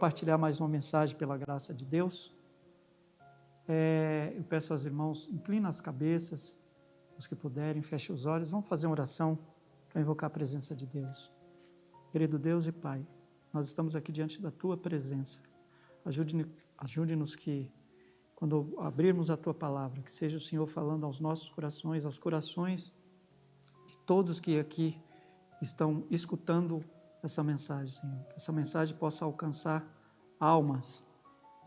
compartilhar mais uma mensagem pela graça de Deus. Eu peço aos irmãos, inclinem as cabeças, os que puderem, fechem os olhos, vamos fazer uma oração para invocar a presença de Deus. Querido Deus e Pai, nós estamos aqui diante da Tua presença. Ajude-nos que, quando abrirmos a Tua palavra, que seja o Senhor falando aos nossos corações, aos corações de todos que aqui estão escutando essa mensagem, Senhor. Que essa mensagem possa alcançar almas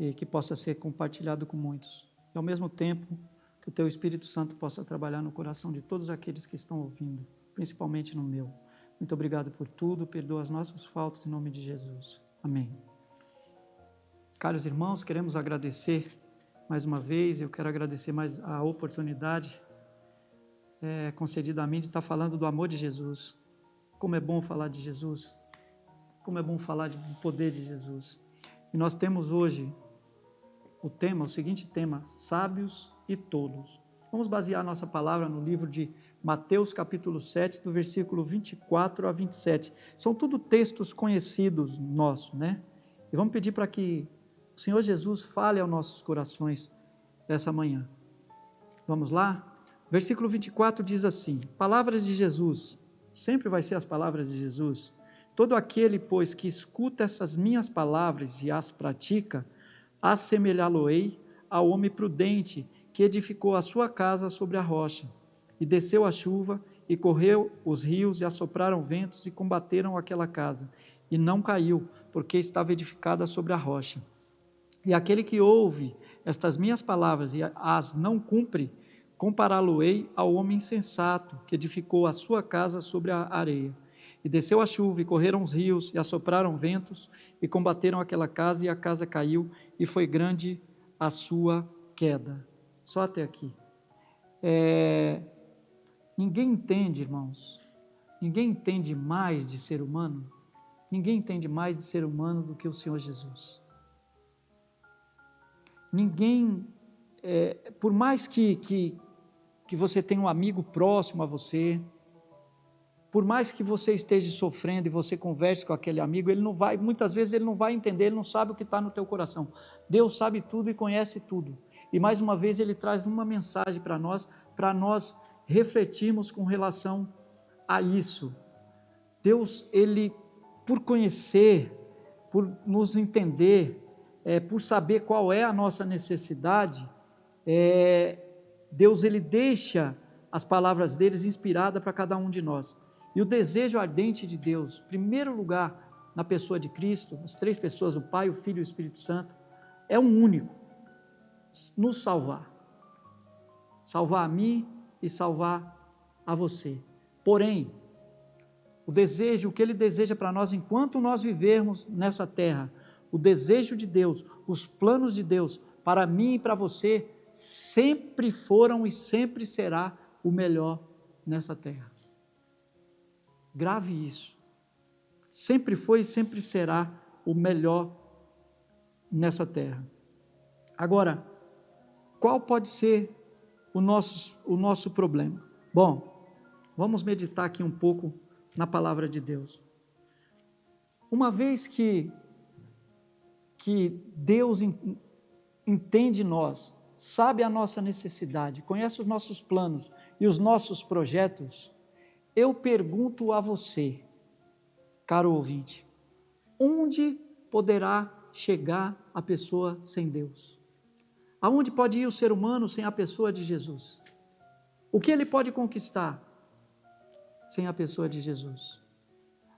e que possa ser compartilhado com muitos. E ao mesmo tempo, que o Teu Espírito Santo possa trabalhar no coração de todos aqueles que estão ouvindo, principalmente no meu. Muito obrigado por tudo, perdoa as nossas faltas em nome de Jesus. Amém. Caros irmãos, queremos agradecer mais uma vez, eu quero agradecer mais a oportunidade concedida a mim de estar falando do amor de Jesus. Como é bom falar de Jesus, como é bom falar do poder de Jesus. E nós temos hoje o seguinte tema, sábios e tolos. Vamos basear a nossa palavra no livro de Mateus capítulo 7, do versículo 24 a 27. São tudo textos conhecidos nossos, né? E vamos pedir para que o Senhor Jesus fale aos nossos corações essa manhã. Vamos lá? Versículo 24 diz assim, palavras de Jesus, sempre vai ser as palavras de Jesus. Todo aquele, pois, que escuta essas minhas palavras e as pratica, assemelhá-lo-ei ao homem prudente que edificou a sua casa sobre a rocha. E desceu a chuva, e correu os rios, e assopraram ventos, e combateram aquela casa. E não caiu, porque estava edificada sobre a rocha. E aquele que ouve estas minhas palavras e as não cumpre, compará-lo-ei ao homem insensato, que edificou a sua casa sobre a areia. E desceu a chuva, e correram os rios, e assopraram ventos, e combateram aquela casa, e a casa caiu, e foi grande a sua queda. Só até aqui. Ninguém entende, irmãos, ninguém entende mais de ser humano, ninguém entende mais de ser humano do que o Senhor Jesus. Ninguém, por mais que você tenha um amigo próximo a você, por mais que você esteja sofrendo e você converse com aquele amigo, muitas vezes ele não vai entender, ele não sabe o que está no teu coração. Deus sabe tudo e conhece tudo. E mais uma vez ele traz uma mensagem para nós refletirmos com relação a isso. Deus, ele, por conhecer, por nos entender, por saber qual é a nossa necessidade, Deus, ele deixa as palavras deles inspiradas para cada um de nós. E o desejo ardente de Deus, em primeiro lugar, na pessoa de Cristo, as três pessoas, o Pai, o Filho e o Espírito Santo, é um único, nos salvar a mim e salvar a você. Porém, o que Ele deseja para nós enquanto nós vivermos nessa terra, o desejo de Deus, os planos de Deus para mim e para você, sempre foram e sempre será o melhor nessa terra. Grave isso. Sempre foi e sempre será o melhor nessa terra. Agora, qual pode ser o nosso problema? Bom, vamos meditar aqui um pouco na palavra de Deus. Uma vez que Deus entende nós, sabe a nossa necessidade, conhece os nossos planos e os nossos projetos, eu pergunto a você, caro ouvinte, onde poderá chegar a pessoa sem Deus? Aonde pode ir o ser humano sem a pessoa de Jesus? O que ele pode conquistar sem a pessoa de Jesus?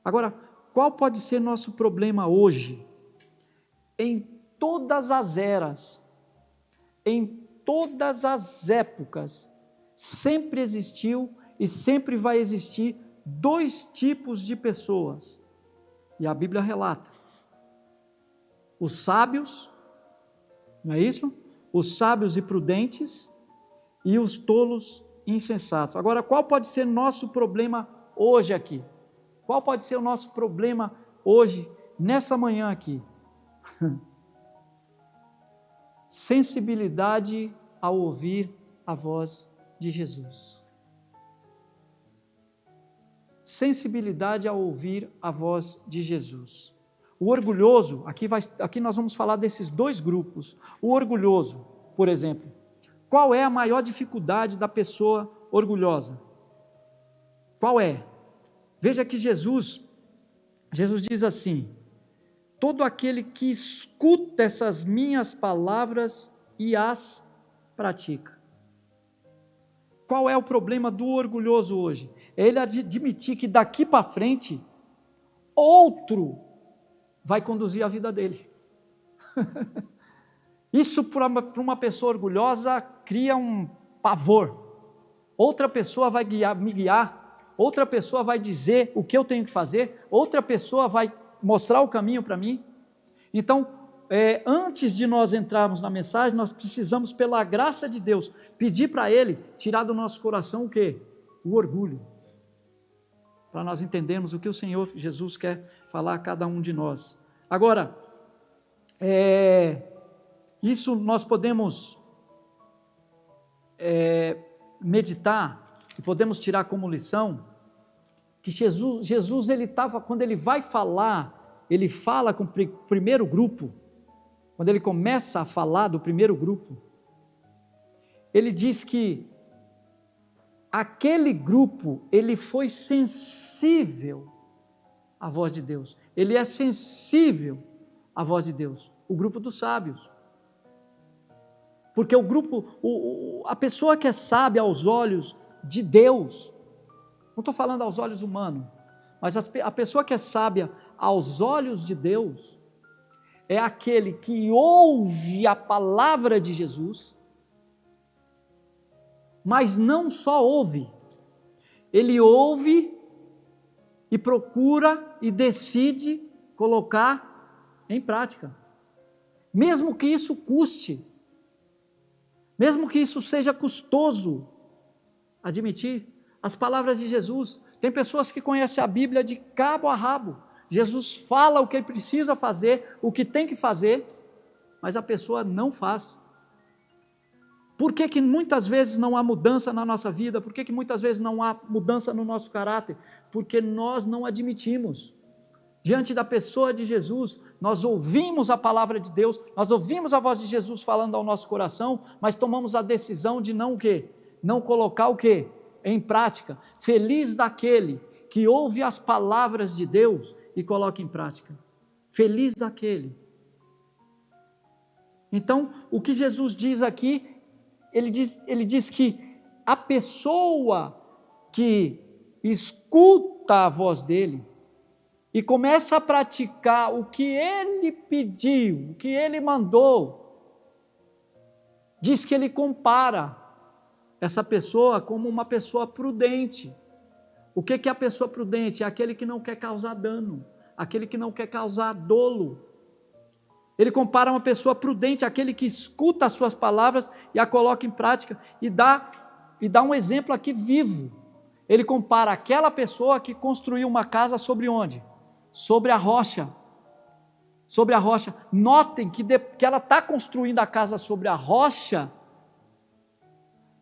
Agora, qual pode ser nosso problema hoje? Em todas as eras, em todas as épocas, sempre existiu e sempre vai existir dois tipos de pessoas. E a Bíblia relata. Os sábios, não é isso? Os sábios e prudentes e os tolos e insensatos. Agora, qual pode ser nosso problema hoje aqui? Qual pode ser o nosso problema hoje, nessa manhã aqui? Sensibilidade ao ouvir a voz de Jesus. Sensibilidade ao ouvir a voz de Jesus. O orgulhoso, aqui nós vamos falar desses dois grupos. O orgulhoso, por exemplo, qual é a maior dificuldade da pessoa orgulhosa? Qual é? Veja que Jesus diz assim: todo aquele que escuta essas minhas palavras e as pratica. Qual é o problema do orgulhoso hoje? É ele admitir que daqui para frente, outro vai conduzir a vida dele. Isso para uma pessoa orgulhosa cria um pavor. Outra pessoa vai me guiar, outra pessoa vai dizer o que eu tenho que fazer, outra pessoa vai mostrar o caminho para mim. Então, antes de nós entrarmos na mensagem, nós precisamos, pela graça de Deus, pedir para Ele tirar do nosso coração o quê? O orgulho. Para nós entendermos o que o Senhor Jesus quer falar a cada um de nós. Agora, isso nós podemos meditar e podemos tirar como lição que Jesus quando ele vai falar, ele fala com o primeiro grupo. Quando ele começa a falar do primeiro grupo, ele diz que aquele grupo, ele foi sensível à voz de Deus. Ele é sensível à voz de Deus. O grupo dos sábios. Porque a pessoa que é sábia aos olhos de Deus, não estou falando aos olhos humanos, mas a pessoa que é sábia aos olhos de Deus, é aquele que ouve a palavra de Jesus, mas não só ouve, ele ouve e procura e decide colocar em prática, mesmo que isso custe, mesmo que isso seja custoso admitir. As palavras de Jesus, tem pessoas que conhecem a Bíblia de cabo a rabo, Jesus fala o que ele precisa fazer, o que tem que fazer, mas a pessoa não faz. Por que muitas vezes não há mudança na nossa vida? Por que muitas vezes não há mudança no nosso caráter? Porque nós não admitimos. Diante da pessoa de Jesus, nós ouvimos a palavra de Deus, nós ouvimos a voz de Jesus falando ao nosso coração, mas tomamos a decisão de não o quê? Não colocar o quê? Em prática. Feliz daquele que ouve as palavras de Deus e coloca em prática. Feliz daquele. Então, o que Jesus diz aqui, ele diz que a pessoa que escuta a voz dele e começa a praticar o que ele pediu, o que ele mandou, diz que ele compara essa pessoa como uma pessoa prudente. O que é a pessoa prudente? É aquele que não quer causar dano, aquele que não quer causar dolo. Ele compara uma pessoa prudente, aquele que escuta as suas palavras e a coloca em prática, e dá um exemplo aqui vivo. Ele compara aquela pessoa que construiu uma casa sobre onde? Sobre a rocha. Sobre a rocha. Notem que ela está construindo a casa sobre a rocha,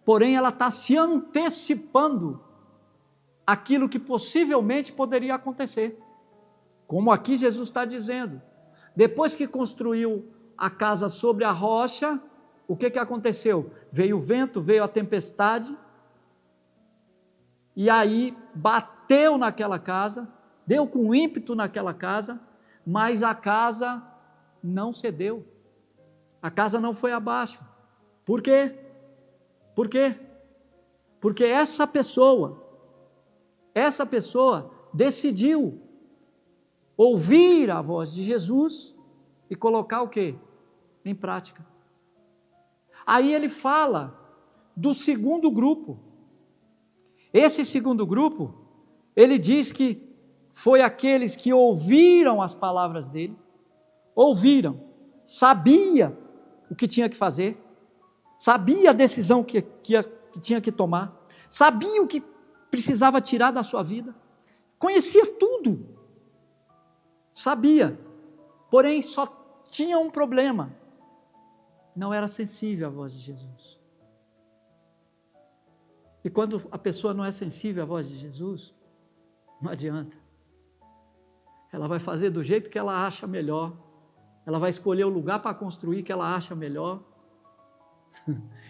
porém ela está se antecipando aquilo que possivelmente poderia acontecer. Como aqui Jesus está dizendo. Depois que construiu a casa sobre a rocha, o que aconteceu? Veio o vento, veio a tempestade, e aí bateu naquela casa, deu com ímpeto naquela casa, mas a casa não cedeu, a casa não foi abaixo. Por quê? Por quê? Porque essa pessoa decidiu ouvir a voz de Jesus e colocar o quê? Em prática. Aí ele fala do segundo grupo. Esse segundo grupo, ele diz que foi aqueles que ouviram as palavras dele, ouviram, sabia o que tinha que fazer, sabia a decisão que tinha que tomar, sabia o que precisava tirar da sua vida, conhecia tudo, sabia, porém só tinha um problema: não era sensível à voz de Jesus. E quando a pessoa não é sensível à voz de Jesus, não adianta. ela vai fazer do jeito que ela acha melhor, ela vai escolher o lugar para construir que ela acha melhor,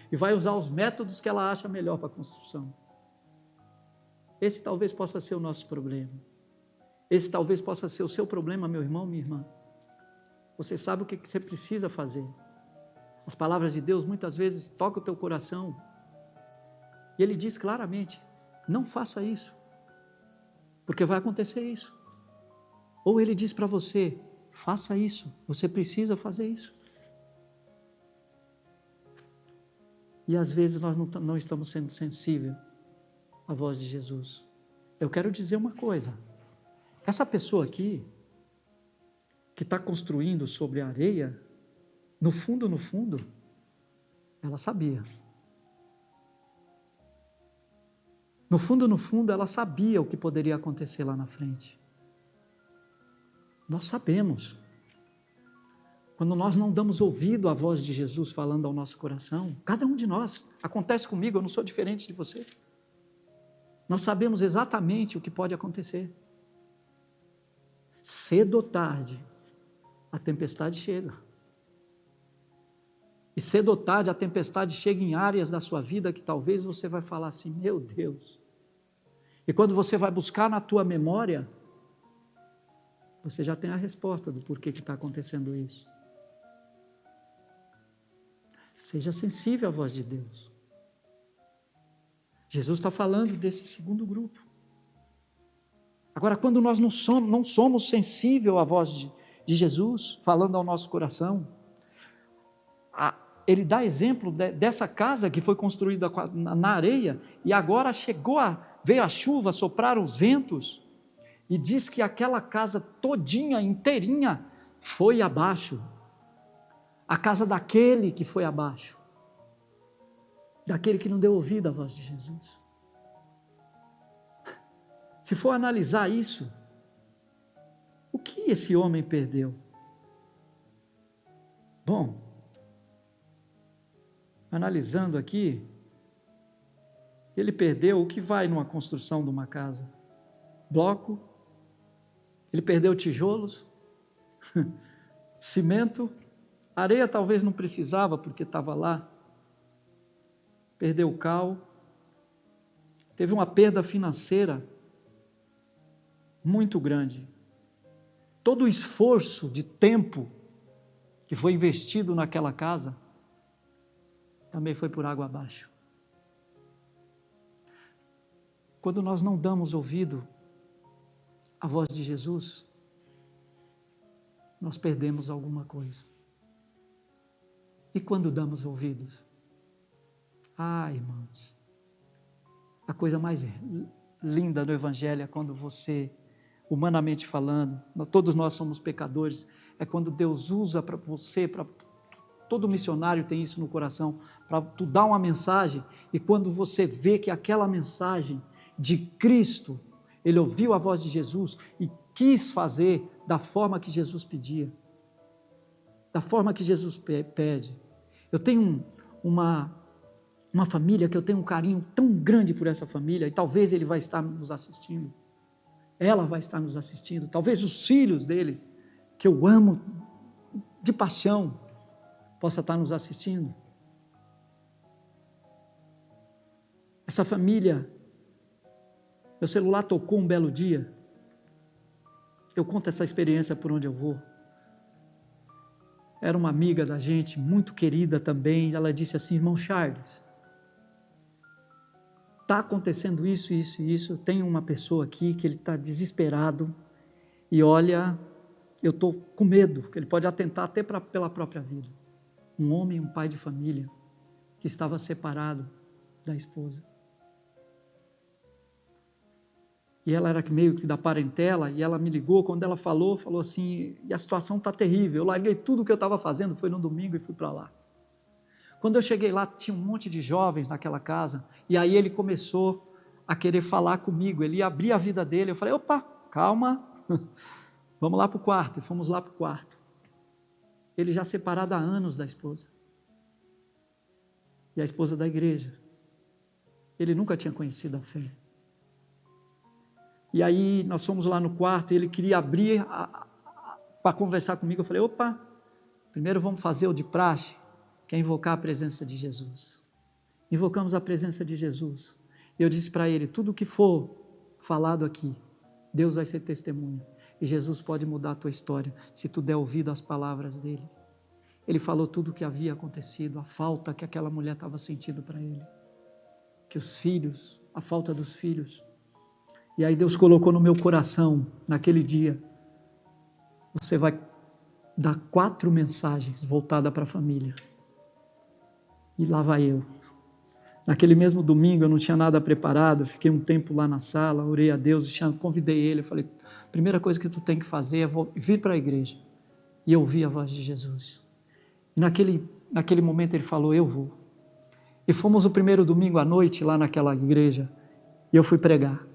e vai usar os métodos que ela acha melhor para a construção. Esse talvez possa ser o nosso problema. Esse talvez possa ser o seu problema, meu irmão, minha irmã. Você sabe o que você precisa fazer. As palavras de Deus muitas vezes tocam o teu coração. E Ele diz claramente, não faça isso, porque vai acontecer isso. Ou Ele diz para você, faça isso, você precisa fazer isso. E às vezes nós não estamos sendo sensíveis à voz de Jesus. Eu quero dizer uma coisa, essa pessoa aqui, que está construindo sobre a areia, no fundo, ela sabia. No fundo, ela sabia o que poderia acontecer lá na frente. Nós sabemos. Quando nós não damos ouvido à voz de Jesus falando ao nosso coração, cada um de nós, acontece comigo, eu não sou diferente de você. Nós sabemos exatamente o que pode acontecer. Cedo ou tarde, a tempestade chega. E cedo ou tarde, a tempestade chega em áreas da sua vida que talvez você vai falar assim, meu Deus. E quando você vai buscar na tua memória, você já tem a resposta do porquê que está acontecendo isso. Seja sensível à voz de Deus. Jesus está falando desse segundo grupo. Agora, quando nós não somos sensíveis à voz de Jesus, falando ao nosso coração, Ele dá exemplo dessa casa que foi construída na areia, e agora veio a chuva, sopraram os ventos, e diz que aquela casa todinha, inteirinha, foi abaixo. A casa daquele que foi abaixo, daquele que não deu ouvido à voz de Jesus. Se for analisar isso, o que esse homem perdeu? Bom, analisando aqui, ele perdeu o que vai numa construção de uma casa: bloco, ele perdeu tijolos, cimento, areia talvez não precisava porque estava lá, perdeu o cal, teve uma perda financeira muito grande. Todo o esforço de tempo que foi investido naquela casa também foi por água abaixo. Quando nós não damos ouvido à voz de Jesus, nós perdemos alguma coisa. E quando damos ouvidos? Irmãos, a coisa mais linda do Evangelho é quando você, humanamente falando, todos nós somos pecadores, é quando Deus usa para você, todo missionário tem isso no coração, para tu dar uma mensagem, e quando você vê que aquela mensagem de Cristo, ele ouviu a voz de Jesus e quis fazer da forma que Jesus pedia, da forma que Jesus pede. Eu tenho uma família que eu tenho um carinho tão grande por essa família, e talvez ele vai estar nos assistindo, ela vai estar nos assistindo, talvez os filhos dele, que eu amo de paixão, possa estar nos assistindo. Essa família, meu celular tocou um belo dia, eu conto essa experiência por onde eu vou. Era uma amiga da gente, muito querida também, ela disse assim: irmão Charles, está acontecendo isso, isso e isso, tem uma pessoa aqui que ele está desesperado, e olha, eu estou com medo, que ele pode atentar até pela própria vida. Um homem, um pai de família, que estava separado da esposa. E ela era meio que da parentela, e ela me ligou, quando ela falou assim, e a situação está terrível, eu larguei tudo o que eu estava fazendo, foi no domingo e fui para lá. Quando eu cheguei lá, tinha um monte de jovens naquela casa, e aí ele começou a querer falar comigo, ele ia abrir a vida dele, eu falei, opa, calma, vamos lá para o quarto, e fomos lá para o quarto. Ele já separado há anos da esposa, e a esposa da igreja, ele nunca tinha conhecido a fé. E aí nós fomos lá no quarto e ele queria abrir para conversar comigo. Eu falei, opa, primeiro vamos fazer o de praxe, que é invocar a presença de Jesus. Invocamos a presença de Jesus. Eu disse para ele, tudo o que for falado aqui, Deus vai ser testemunha. E Jesus pode mudar a tua história, se tu der ouvido às palavras dele. Ele falou tudo o que havia acontecido, a falta que aquela mulher estava sentindo para ele. Que os filhos, a falta dos filhos. E aí Deus colocou no meu coração, naquele dia, você vai dar 4 mensagens voltadas para a família. E lá vai eu. Naquele mesmo domingo eu não tinha nada preparado, fiquei um tempo lá na sala, orei a Deus, convidei ele, eu falei, a primeira coisa que tu tem que fazer é vir para a igreja e ouvir a voz de Jesus. E naquele momento ele falou, eu vou. E fomos o primeiro domingo à noite lá naquela igreja e eu fui pregar.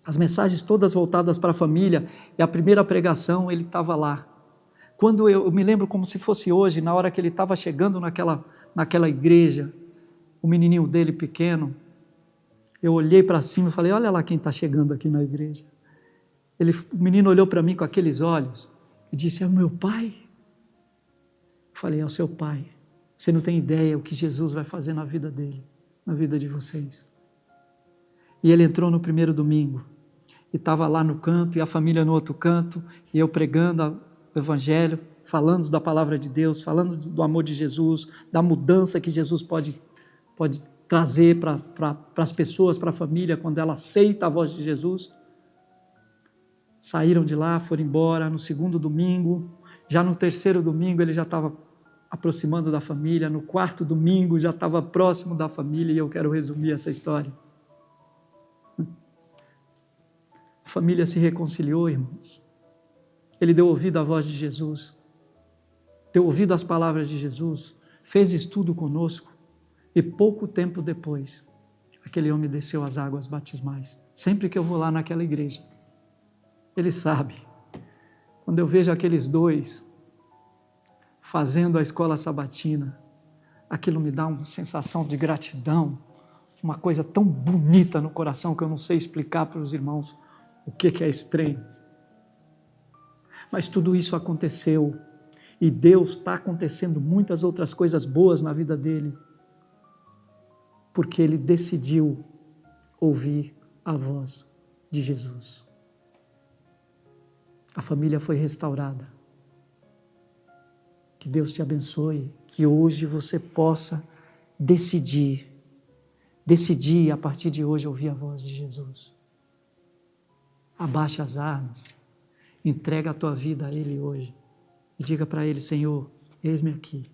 As mensagens todas voltadas para a família e a primeira pregação ele estava lá. Quando eu me lembro como se fosse hoje, na hora que ele estava chegando naquela igreja, o menininho dele pequeno, eu olhei para cima e falei, olha lá quem está chegando aqui na igreja. O menino olhou para mim com aqueles olhos e disse, é o meu pai? Eu falei, é o seu pai. Você não tem ideia o que Jesus vai fazer na vida dele, na vida de vocês. E ele entrou no primeiro domingo e estava lá no canto e a família no outro canto e eu pregando o evangelho, falando da palavra de Deus, falando do amor de Jesus, da mudança que Jesus pode trazer para as pessoas, para a família, quando ela aceita a voz de Jesus. Saíram de lá, foram embora. No segundo domingo, já no terceiro domingo ele já estava aproximando da família, no quarto domingo já estava próximo da família e eu quero resumir essa história. A família se reconciliou, irmãos. Ele deu ouvido à voz de Jesus, deu ouvido às palavras de Jesus, fez estudo conosco. E pouco tempo depois, aquele homem desceu as águas batismais. Sempre que eu vou lá naquela igreja, ele sabe. Quando eu vejo aqueles dois fazendo a escola sabatina, aquilo me dá uma sensação de gratidão, uma coisa tão bonita no coração que eu não sei explicar para os irmãos o que é esse trem. Mas tudo isso aconteceu e Deus está acontecendo muitas outras coisas boas na vida dele, porque ele decidiu ouvir a voz de Jesus. A família foi restaurada. Que Deus te abençoe, que hoje você possa decidir a partir de hoje ouvir a voz de Jesus. Abaixa as armas, entrega a tua vida a Ele hoje e diga para Ele, Senhor, eis-me aqui,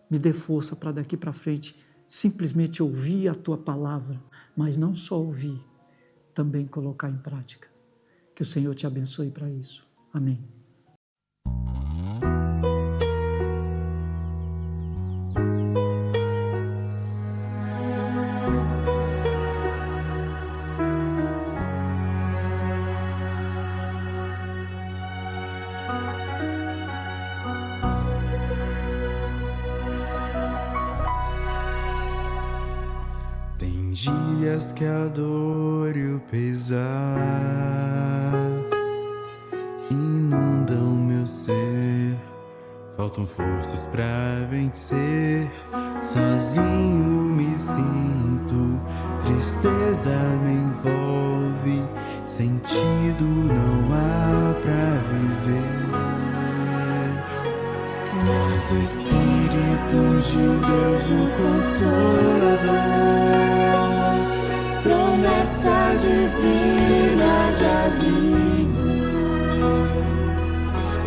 me dê força para daqui para frente simplesmente ouvir a tua palavra, mas não só ouvir, também colocar em prática. Que o Senhor te abençoe para isso. Amém. Dias que a dor e o pesar inundam meu ser, faltam forças pra vencer. Sozinho me sinto, tristeza me envolve, sentido não há pra viver. Mas o Espírito de Deus, o Consolador, promessa divina de abrigo,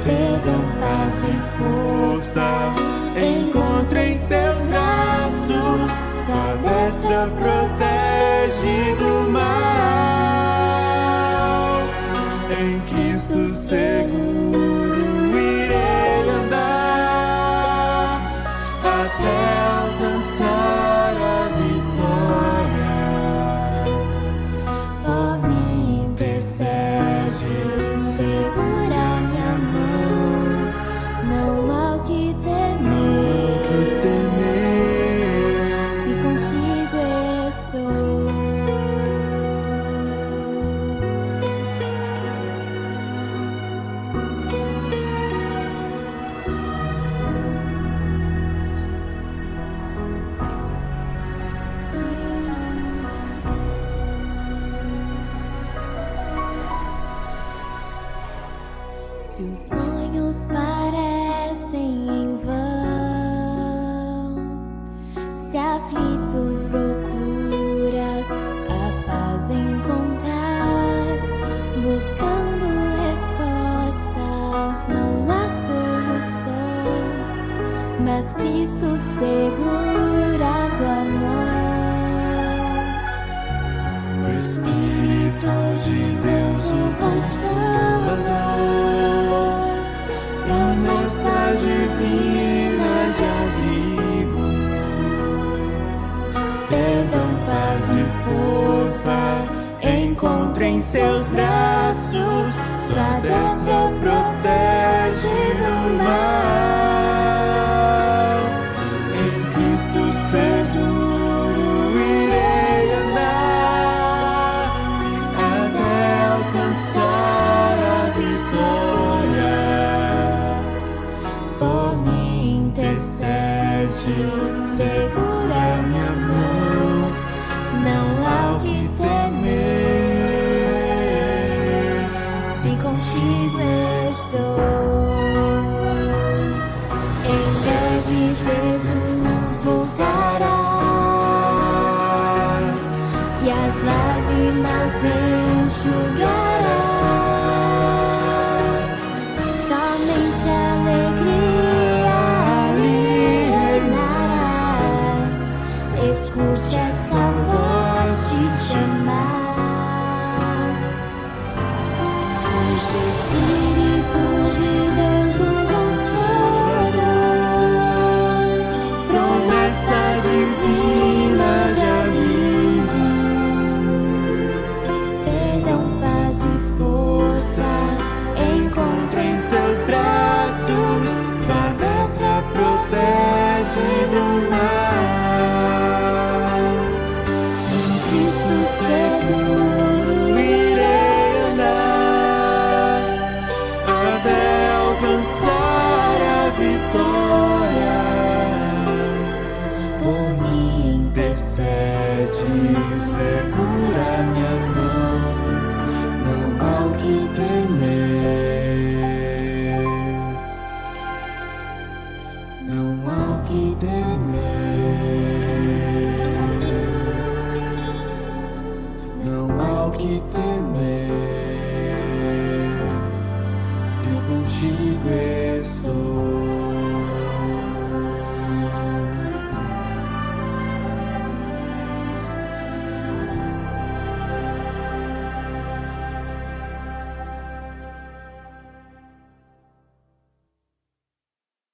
perdão, paz e força, encontro em seus braços, sua destra protege do mal. Em Cristo seguro irei andar até alcançar a vitória. Por mim intercede, segura minha mão, não há o que temer, se contigo estou. Se os sonhos parecem em vão, se aflito procuras a paz encontrar, buscando respostas, não há solução, mas Cristo segura tua mão. O Espírito de Deus, o Consolador, promessa divina de abrigo, perdão, paz e força, encontra em seus braços, sua destra protege do mal. Em Cristo seguro irei andar, até alcançar a vitória. Por mim intercede, segura minha mão, não há o que temer, se contigo estou. Em breve Jesus voltará e as lágrimas enxugará. Somente alegria lhe reinará. Escute essa voz te chamar. O Espírito de Deus, o Consolador, promessa divina de amigo, perdão, paz e força, encontra em seus braços, sua destra protege do mal. Em Cristo seguro irei andar, até alcançar a vitória. Por mim intercede, segura minha mão, não há o que temer, não há o que temer, não há o que temer, se contigo estou.